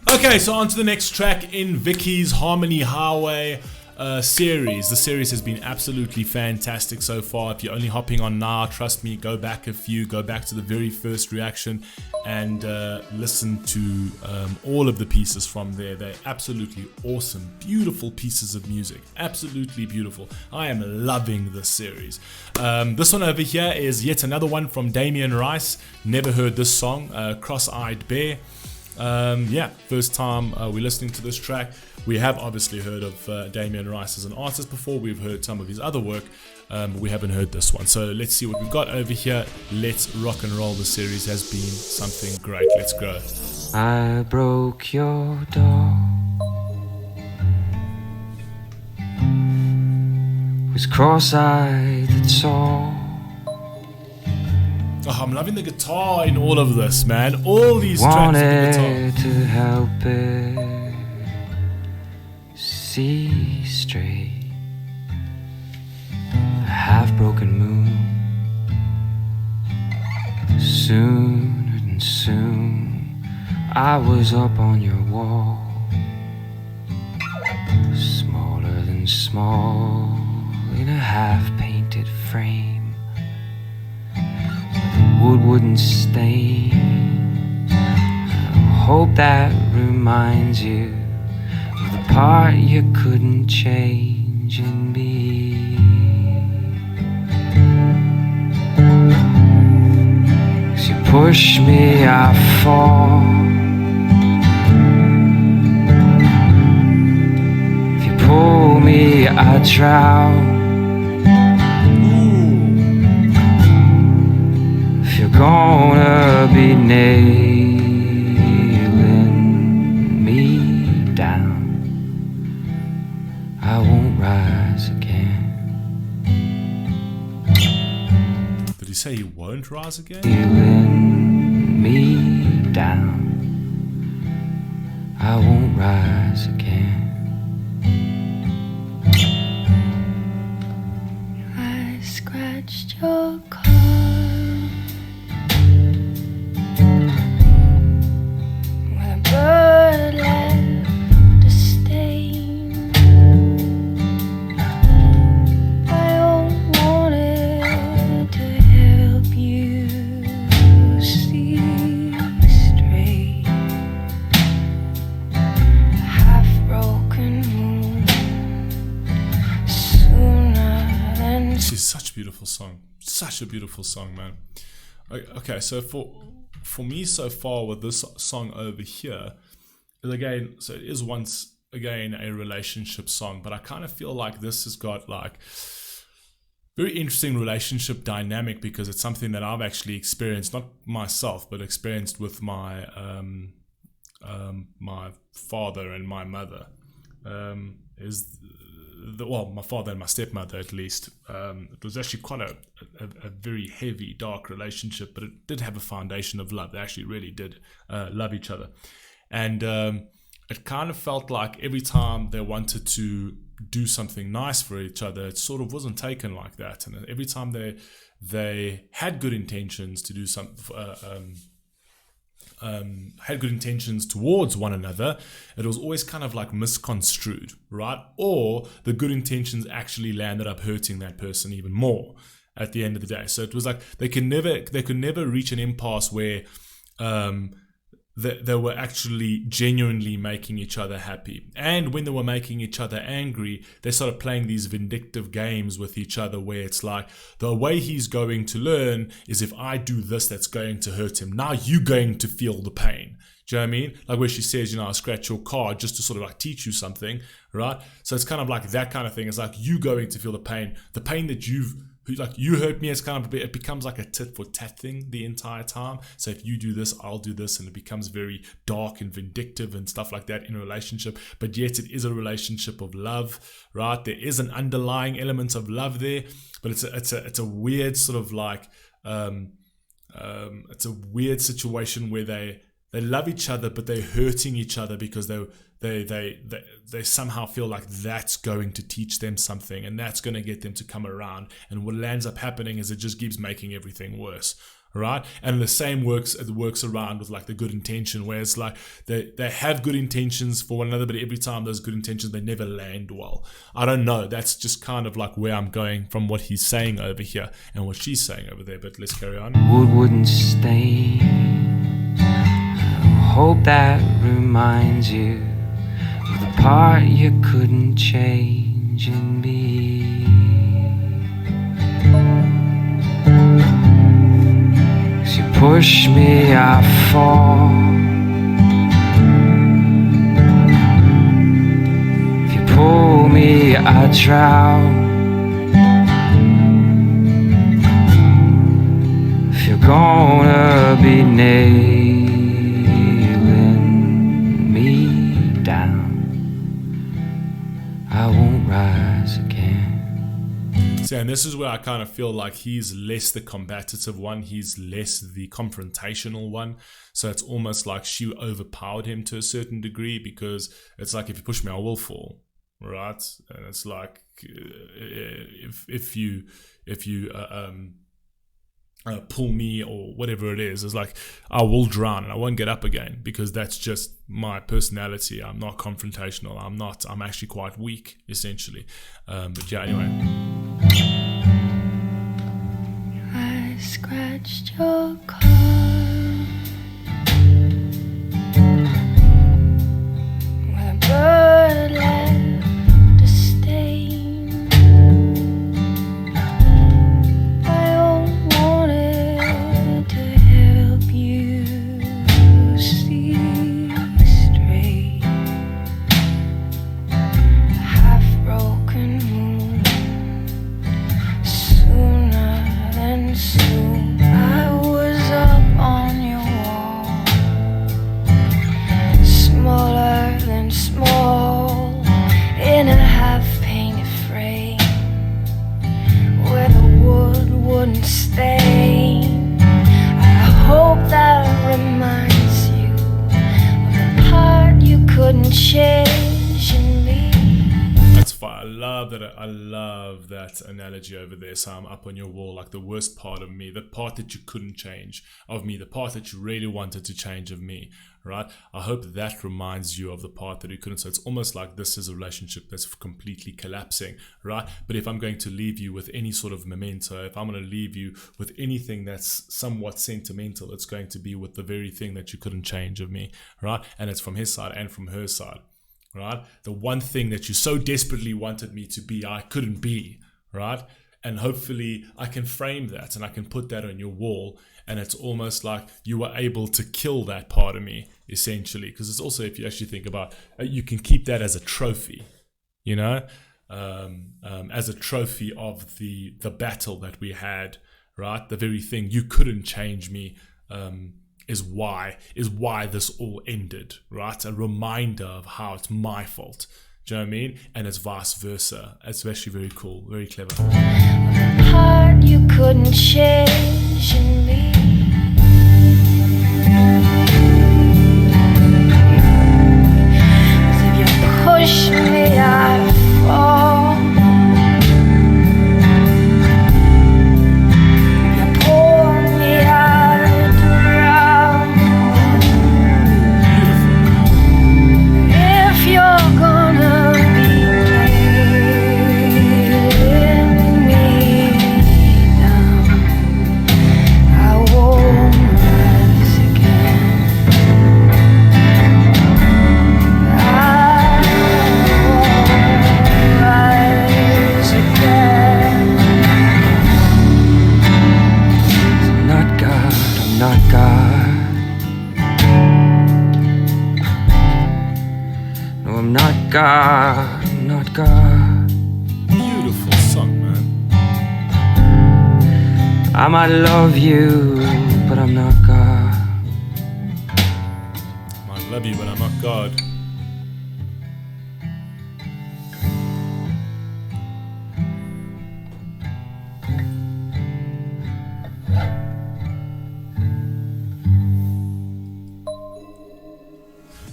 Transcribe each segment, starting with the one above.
Okay, so on to the next track in Vicky's Harmony Highway series. The series has been absolutely fantastic so far. If you're only hopping on now, trust me, go back to the very first reaction and listen to all of the pieces from there. They're absolutely awesome, beautiful pieces of music, absolutely beautiful. I am loving this series. This one over here is yet another one from Damien Rice. Never heard this song, Cross-Eyed Bear. First time we're listening to this track. We have obviously heard of Damien Rice as an artist before. We've heard some of his other work, but we haven't heard this one. So let's see what we've got over here. Let's rock and roll. The series has been something great. Let's go. I broke your doll, was cross-eyed, that's all. Oh, I'm loving the guitar in all of this, man. All these tracks with the guitar. Wanted to help it see straight. A half-broken moon. Soon and soon, I was up on your wall. Smaller than small, in a half-painted frame. Wood wouldn't stain. I hope that reminds you of the part you couldn't change in me. 'Cause you push me, I fall. If you pull me, I drown. You're gonna be nailing me down. I won't rise again. Did he say he won't rise again? Nailing me down. I won't rise again. I scratched your car. Such a beautiful song, man. Okay, so for me so far with this song over here, again, so it is once again a relationship song, but I kind of feel like this has got like very interesting relationship dynamic because it's something that I've actually experienced, not myself, but experienced with my my father and my mother. My father and my stepmother, at least. It was actually quite a very heavy, dark relationship, but it did have a foundation of love. They actually really did love each other. And it kind of felt like every time they wanted to do something nice for each other, it sort of wasn't taken like that. And every time they had good intentions to do had good intentions towards one another, it was always kind of like misconstrued, right? Or the good intentions actually landed up hurting that person even more at the end of the day. So it was like they could never reach an impasse where they were actually genuinely making each other happy. And when they were making each other angry, they started playing these vindictive games with each other where it's like, the way he's going to learn is if I do this, that's going to hurt him. Now you're going to feel the pain. Do you know what I mean? Like where she says, I scratch your car just to sort of like teach you something, right? So it's kind of like that kind of thing. It's like you going to feel the pain that you hurt me. It's kind of, it becomes like a tit for tat thing the entire time. So if you do this, I'll do this, and it becomes very dark and vindictive and stuff like that in a relationship. But yet it is a relationship of love, right? There is an underlying element of love there, but it's a weird sort of like it's a weird situation where they love each other, but they're hurting each other because they somehow feel like that's going to teach them something, and that's going to get them to come around. And what ends up happening is it just keeps making everything worse, right? And the same works around with like the good intention, where it's like they have good intentions for one another, but every time those good intentions, they never land well. I don't know. That's just kind of like where I'm going from what he's saying over here and what she's saying over there. But let's carry on. Wood wouldn't stay. I hope that reminds you of the part you couldn't change in me. As you push me, I fall. If you pull me, I drown. If you're gonna be nailing me down, I won't rise again. See, and this is where I kind of feel like he's less the combative one, he's less the confrontational one. So it's almost like she overpowered him to a certain degree, because it's like, if you push me, I will fall, right? And it's like, if you pull me or whatever it is, it's like, I will drown and I won't get up again, because that's just my personality. I'm not confrontational. I'm actually quite weak, essentially. But yeah, anyway. I scratched your car with a bird left a stain. I don't want it to help you see straight. A half-broken moon, sooner than soon I was up on your wall, smaller than small, in a half-painted frame where the wood wouldn't stain. I hope that reminds you of the part you couldn't change in me. That's fine. I love that analogy over there. So I'm up on your wall, like the worst part of me, the part that you couldn't change of me, the part that you really wanted to change of me, right? I hope that reminds you of the part that you couldn't. So it's almost like this is a relationship that's completely collapsing, right? But if I'm going to leave you with any sort of memento, if I'm going to leave you with anything that's somewhat sentimental, it's going to be with the very thing that you couldn't change of me, right? And it's from his side and from her side. Right? The one thing that you so desperately wanted me to be, I couldn't be, right? And hopefully I can frame that and I can put that on your wall, and it's almost like you were able to kill that part of me, essentially. Because it's also, if you actually think about it, you can keep that as a trophy, you know, as a trophy of the battle that we had, right? The very thing you couldn't change me, is why this all ended, right? A reminder of how it's my fault. Do you know what I mean? And it's vice versa. It's actually very cool, very clever. The part you couldn't change in me. As if you push me, I fall. God, I'm not God. Beautiful song, man. I might love you, but I'm not God. Might love you, but I'm not God.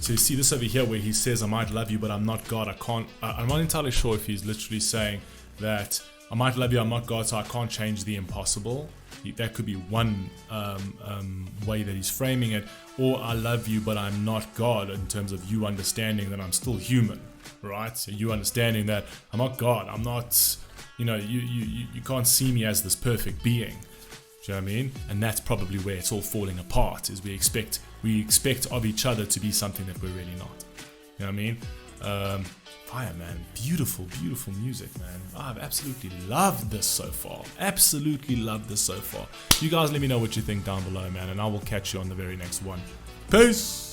So you see this over here where he says, I might love you, but I'm not God. I'm not entirely sure if he's literally saying that I might love you, I'm not God, so I can't change the impossible. That could be one way that he's framing it. Or I love you, but I'm not God, in terms of you understanding that I'm still human, right? So you understanding that I'm not God. I'm not, you can't see me as this perfect being. Do you know what I mean? And that's probably where it's all falling apart, is we expect of each other to be something that we're really not. You know what I mean? Fire, man. Beautiful, beautiful music, man. I've absolutely loved this so far. Absolutely loved this so far. You guys let me know what you think down below, man, and I will catch you on the very next one. Peace!